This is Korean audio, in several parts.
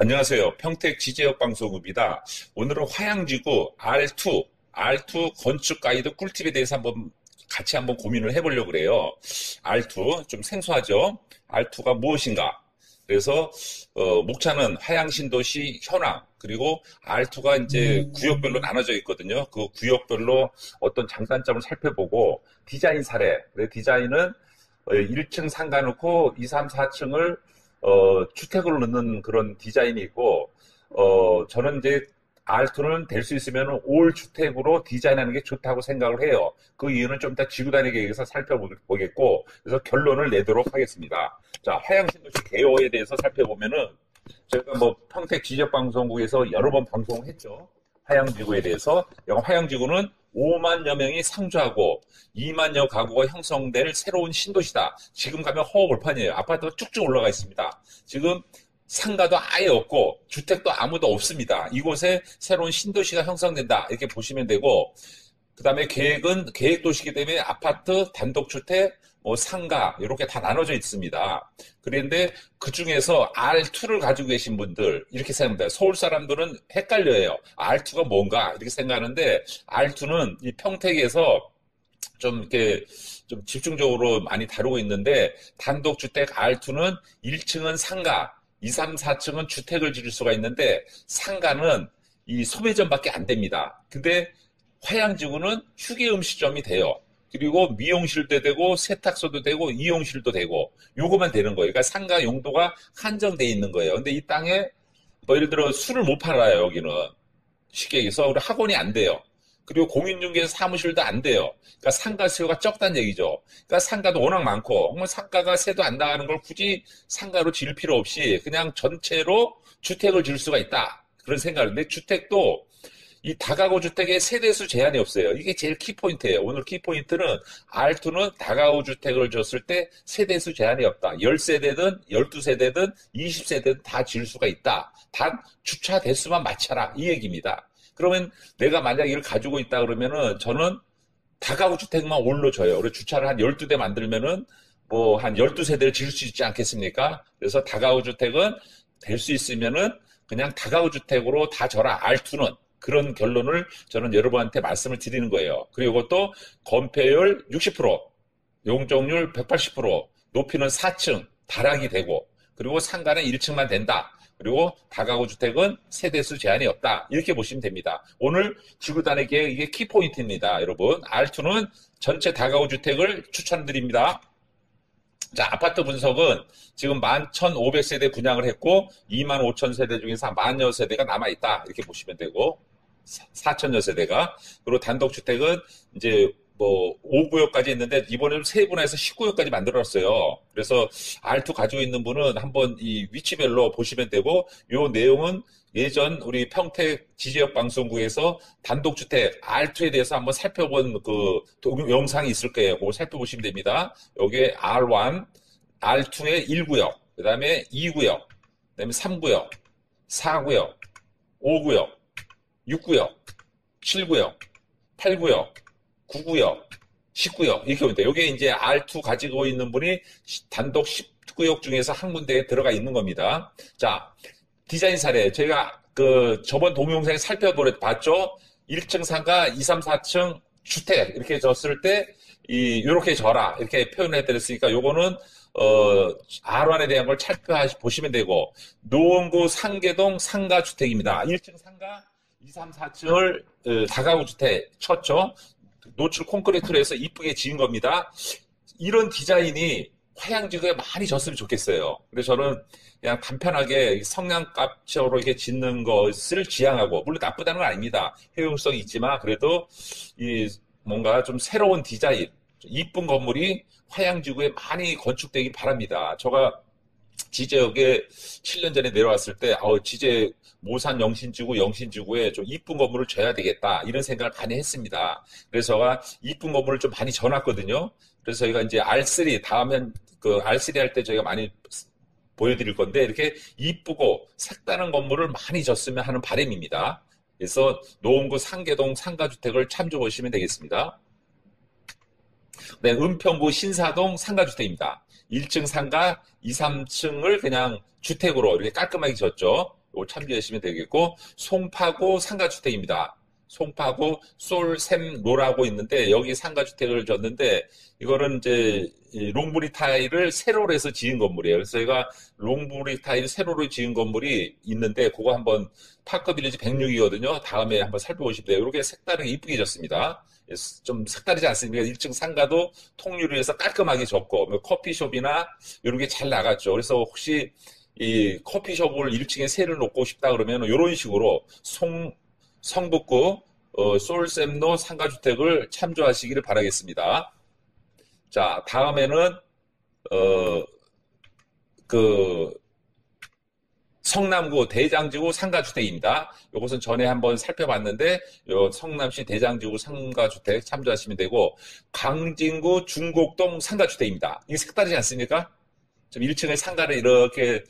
안녕하세요. 평택 지제역 방송국입니다. 오늘은 화양지구 R2 건축 가이드 꿀팁에 대해서 같이 한번 고민을 해보려고 그래요. R2 좀 생소하죠? R2가 무엇인가? 그래서 목차는 화양신도시 현황, 그리고 R2가 이제 구역별로 나눠져 있거든요. 그 구역별로 어떤 장단점을 살펴보고 디자인 사례. 디자인은 1층 상가 놓고 2, 3, 4층을 주택으로 넣는 그런 디자인이 있고, 저는 이제 R2는 될 수 있으면 올 주택으로 디자인하는 게 좋다고 생각을 해요. 그 이유는 좀 이따 지구단위 계획에서 살펴보겠고, 그래서 결론을 내도록 하겠습니다. 자, 화양신도시 개요에 대해서 살펴보면은, 제가 뭐 평택 지적방송국에서 여러 번 방송했죠. 화양지구에 대해서. 화양지구는 5만여 명이 상주하고 2만여 가구가 형성될 새로운 신도시다. 지금 가면 허허벌판이에요. 아파트가 쭉쭉 올라가 있습니다. 지금 상가도 아예 없고 주택도 아무도 없습니다. 이곳에 새로운 신도시가 형성된다. 이렇게 보시면 되고, 그 다음에 계획은 계획도시이기 때문에 아파트, 단독주택, 상가 이렇게 다 나눠져 있습니다. 그런데 그 중에서 R2를 가지고 계신 분들 이렇게 생각합니다. 서울 사람들은 헷갈려요. R2가 뭔가 이렇게 생각하는데, R2는 이 평택에서 좀 이렇게 좀 집중적으로 많이 다루고 있는데, 단독주택 R2는 1층은 상가, 2, 3, 4층은 주택을 지을 수가 있는데, 상가는 이 소매점밖에 안 됩니다. 근데 화양지구는 휴게음식점이 돼요. 그리고 미용실도 되고 세탁소도 되고 이용실도 되고 요거만 되는 거예요. 그러니까 상가 용도가 한정돼 있는 거예요. 근데 이 땅에 뭐 예를 들어 술을 못 팔아요. 여기는 쉽게 얘기해서 우리 학원이 안 돼요. 그리고 공인중개사 사무실도 안 돼요. 그러니까 상가 수요가 적다는 얘기죠. 그러니까 상가도 워낙 많고, 상가가 세도 안 나가는 걸 굳이 상가로 지을 필요 없이 그냥 전체로 주택을 지을 수가 있다. 그런 생각인데, 주택도 이 다가구 주택의 세대수 제한이 없어요. 이게 제일 키포인트예요. 오늘 키포인트는 R2는 다가구 주택을 줬을 때 세대수 제한이 없다. 10세대든 12세대든 20세대든 다 지을 수가 있다. 단 주차 대수만 맞춰라. 이 얘기입니다. 그러면 내가 만약 이걸 가지고 있다 그러면은 저는 다가구 주택만 올려줘요. 그래서 주차를 한 12대 만들면은 뭐 한 12세대를 지을 수 있지 않겠습니까? 그래서 다가구 주택은 될 수 있으면은 그냥 다가구 주택으로 다 져라. R2는. 그런 결론을 저는 여러분한테 말씀을 드리는 거예요. 그리고 이것도 건폐율 60%, 용적률 180%, 높이는 4층, 다락이 되고, 그리고 상가는 1층만 된다. 그리고 다가구 주택은 세대수 제한이 없다. 이렇게 보시면 됩니다. 오늘 지구단위 계획 이게 키포인트입니다. 여러분, R2는 전체 다가구 주택을 추천드립니다. 자, 아파트 분석은 지금 11,500세대 분양을 했고 25,000세대 중에서 만여 세대가 남아있다. 이렇게 보시면 되고, 4천여 세대가. 그리고 단독주택은 이제 뭐 5구역까지 있는데 이번에는 3분화해서 10구역까지 만들어놨어요. 그래서 R2 가지고 있는 분은 한번 이 위치별로 보시면 되고, 요 내용은 예전 우리 평택 지지역 방송국에서 단독주택 R2에 대해서 한번 살펴본 그 영상이 있을 거예요. 그거 살펴보시면 됩니다. 여기에 R1, R2의 1구역, 그 다음에 2구역, 그 다음에 3구역, 4구역, 5구역, 6구역, 7구역, 8구역, 9구역, 10구역 이렇게 오는데, 여기에 이제 R2 가지고 있는 분이 단독 10구역 중에서 한 군데에 들어가 있는 겁니다. 자, 디자인 사례 저희가 그 저번 동영상에 살펴봤죠. 1층 상가, 2, 3, 4층 주택 이렇게 졌을 때 이렇게 져라 이렇게 표현해 드렸으니까, 요거는 R1에 대한 걸 살펴보시면 되고, 노원구 상계동 상가주택입니다. 1층 상가 2, 3, 4층을 다가구 주택 쳤죠. 노출 콘크리트로 해서 이쁘게 지은 겁니다. 이런 디자인이 화양지구에 많이 졌으면 좋겠어요. 그래서 저는 그냥 간편하게 성냥갑처럼 이렇게 짓는 것을 지향하고, 물론 나쁘다는 건 아닙니다. 효용성이 있지만 그래도 이 뭔가 좀 새로운 디자인, 이쁜 건물이 화양지구에 많이 건축되기 바랍니다. 제가 지제역에 7년 전에 내려왔을 때, 지제 모산 영신지구에 좀 이쁜 건물을 져야 되겠다, 이런 생각을 많이 했습니다. 그래서 제가 이쁜 건물을 좀 많이 져놨거든요. 그래서 저희가 이제 R3, 다음엔 그 R3 할 때 저희가 많이 보여드릴 건데, 이렇게 이쁘고 색다른 건물을 많이 졌으면 하는 바람입니다. 그래서 노원구 상계동 상가주택을 참조 보시면 되겠습니다. 네, 은평구 신사동 상가주택입니다. 1층 상가, 2, 3층을 그냥 주택으로 이렇게 깔끔하게 지었죠. 요거 참조하시면 되겠고, 송파구 상가주택입니다. 송파구 솔샘로라고 있는데 여기 상가주택을 줬는데 이거는 이제 롱브릭 타일을 세로로 해서 지은 건물이에요. 그래서 저희가 롱브릭 타일 세로로 지은 건물이 있는데 그거 한번 파크빌리지 106이거든요. 다음에 한번 살펴보시면 돼요. 이렇게 색다르게 이쁘게 졌습니다. 좀 색다르지 않습니까? 1층 상가도 통유리에서 깔끔하게 졌고 뭐 커피숍이나 이런 게 잘 나갔죠. 그래서 혹시 이 커피숍을 1층에 세를 놓고 싶다 그러면 이런 식으로 성북구 솔샘로 상가주택을 참조하시기를 바라겠습니다. 자, 다음에는 그 성남구 대장지구 상가주택입니다. 이것은 전에 한번 살펴봤는데 요 성남시 대장지구 상가주택 참조하시면 되고, 광진구 중곡동 상가주택입니다. 이게 색다르지 않습니까? 좀 1층에 상가를 이렇게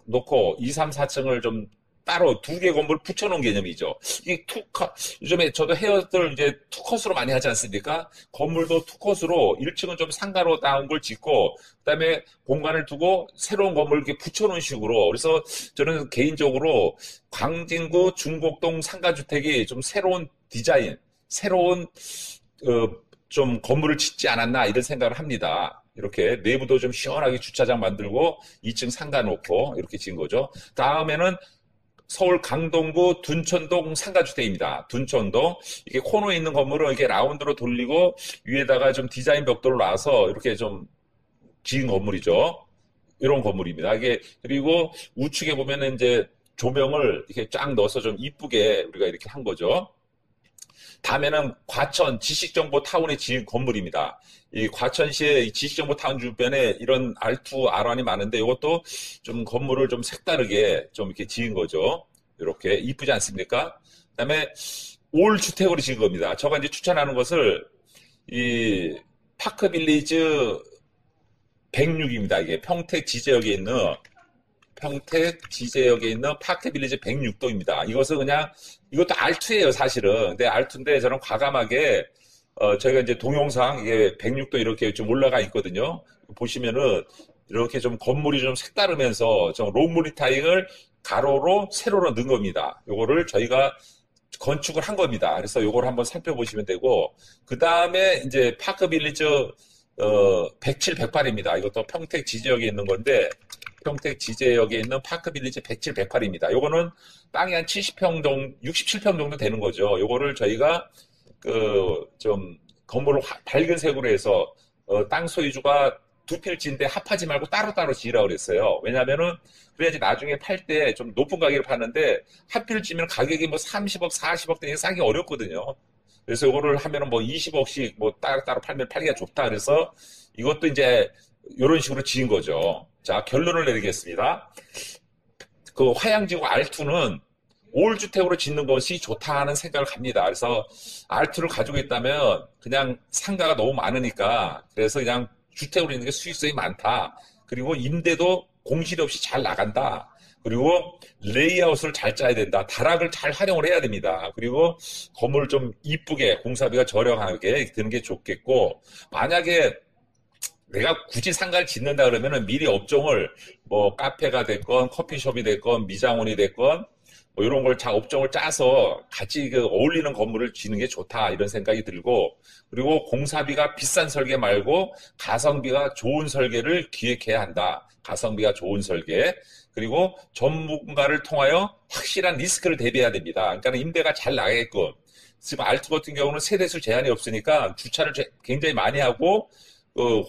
놓고 2, 3, 4층을 좀 따로 두 개 건물 붙여놓은 개념이죠. 이 투컷, 요즘에 저도 헤어들 이제 투컷으로 많이 하지 않습니까? 건물도 투컷으로 1층은 좀 상가로 나온 걸 짓고, 그 다음에 공간을 두고 새로운 건물을 이렇게 붙여놓은 식으로. 그래서 저는 개인적으로 광진구 중곡동 상가주택이 좀 새로운 디자인, 새로운, 좀 건물을 짓지 않았나 이런 생각을 합니다. 이렇게 내부도 좀 시원하게 주차장 만들고 2층 상가 놓고 이렇게 지은 거죠. 다음에는 서울 강동구 둔촌동 상가주택입니다. 둔촌동. 이게 코너에 있는 건물은 이렇게 라운드로 돌리고 위에다가 좀 디자인 벽돌을 놔서 이렇게 좀 지은 건물이죠. 이런 건물입니다. 이게, 그리고 우측에 보면은 이제 조명을 이렇게 쫙 넣어서 좀 이쁘게 우리가 이렇게 한 거죠. 다음에는 과천 지식정보타운에 지은 건물입니다. 이 과천시의 지식정보타운 주변에 이런 R2, R1이 많은데 이것도 좀 건물을 좀 색다르게 좀 이렇게 지은 거죠. 이렇게 이쁘지 않습니까? 그다음에 올 주택으로 지은 겁니다. 제가 이제 추천하는 것을 이 파크빌리지 106입니다. 이게 평택 지제역에 있는 파크빌리지 106동입니다. 이것은 그냥, 이것도 R2예요, 사실은. 근데 R2인데 저는 과감하게, 저희가 이제 동영상, 이게 106도 이렇게 좀 올라가 있거든요. 보시면은, 이렇게 좀 건물이 좀 색다르면서, 좀 롱브릭 타일을 가로로, 세로로 넣은 겁니다. 요거를 저희가 건축을 한 겁니다. 그래서 요걸 한번 살펴보시면 되고, 그 다음에 이제 파크빌리지, 107, 108입니다. 이것도 평택 지지역에 있는 건데, 평택 지제역에 있는 파크빌리지 107, 108입니다. 요거는 땅이 한 70평 정도, 67평 정도 되는 거죠. 요거를 저희가 좀 건물을 밝은 색으로 해서 땅 소유주가 두 필지인데 합하지 말고 따로따로 지으라고 그랬어요. 왜냐면은 그래야지 나중에 팔 때 좀 높은 가격을 파는데 한 필지면 가격이 뭐 30억, 40억 되니까 싸기 어렵거든요. 그래서 요거를 하면은 뭐 20억씩 뭐 따로따로 팔면 팔기가 좋다. 그래서 이것도 이제 이런 식으로 지은 거죠. 자, 결론을 내리겠습니다. 그 화양지구 R2는 올주택으로 짓는 것이 좋다는 생각을 합니다. 그래서 R2를 가지고 있다면 그냥 상가가 너무 많으니까 그래서 그냥 주택으로 있는 게 수익성이 많다. 그리고 임대도 공실 없이 잘 나간다. 그리고 레이아웃을 잘 짜야 된다. 다락을 잘 활용을 해야 됩니다. 그리고 건물을 좀 이쁘게 공사비가 저렴하게 드는 게 좋겠고, 만약에 내가 굳이 상가를 짓는다 그러면은 미리 업종을 뭐 카페가 됐건 커피숍이 됐건 미장원이 됐건 뭐 이런 걸 업종을 짜서 같이 어울리는 건물을 짓는 게 좋다 이런 생각이 들고, 그리고 공사비가 비싼 설계 말고 가성비가 좋은 설계를 기획해야 한다. 가성비가 좋은 설계. 그리고 전문가를 통하여 확실한 리스크를 대비해야 됩니다. 그러니까 임대가 잘 나가게끔. 지금 R2 같은 경우는 세대수 제한이 없으니까 주차를 굉장히 많이 하고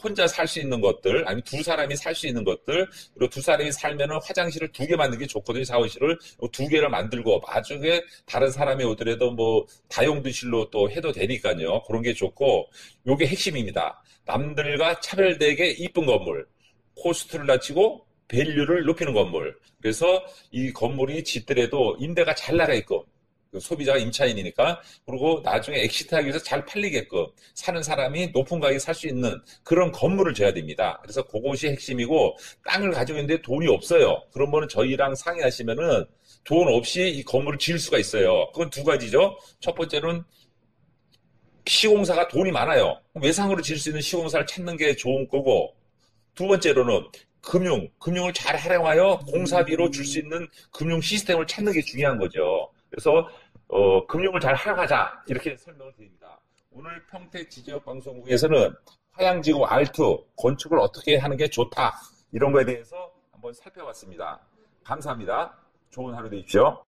혼자 살 수 있는 것들, 아니면 두 사람이 살 수 있는 것들, 그리고 두 사람이 살면은 화장실을 2개 만드는 게 좋거든요. 샤워실을 2개를 만들고 나중에 다른 사람이 오더라도 뭐 다용도실로 또 해도 되니까요. 그런 게 좋고, 요게 핵심입니다. 남들과 차별되게 이쁜 건물, 코스트를 낮추고 밸류를 높이는 건물. 그래서 이 건물이 짓더라도 임대가 잘 나가게끔, 소비자가 임차인이니까, 그리고 나중에 엑시트하기 위해서 잘 팔리게끔 사는 사람이 높은 가격에 살 수 있는 그런 건물을 줘야 됩니다. 그래서 그것이 핵심이고, 땅을 가지고 있는데 돈이 없어요. 그런 거는 저희랑 상의하시면은 돈 없이 이 건물을 지을 수가 있어요. 그건 두 가지죠. 첫 번째는 시공사가 돈이 많아요. 외상으로 지을 수 있는 시공사를 찾는 게 좋은 거고, 두 번째로는 금융을 잘 활용하여 공사비로 줄 수 있는 금융 시스템을 찾는 게 중요한 거죠. 그래서 금융을 잘 활용하자 이렇게 설명을 드립니다. 오늘 평택 지지역 방송국에서는 화양지구 R2 건축을 어떻게 하는 게 좋다 이런 거에 대해서 한번 살펴봤습니다. 감사합니다. 좋은 하루 되십시오.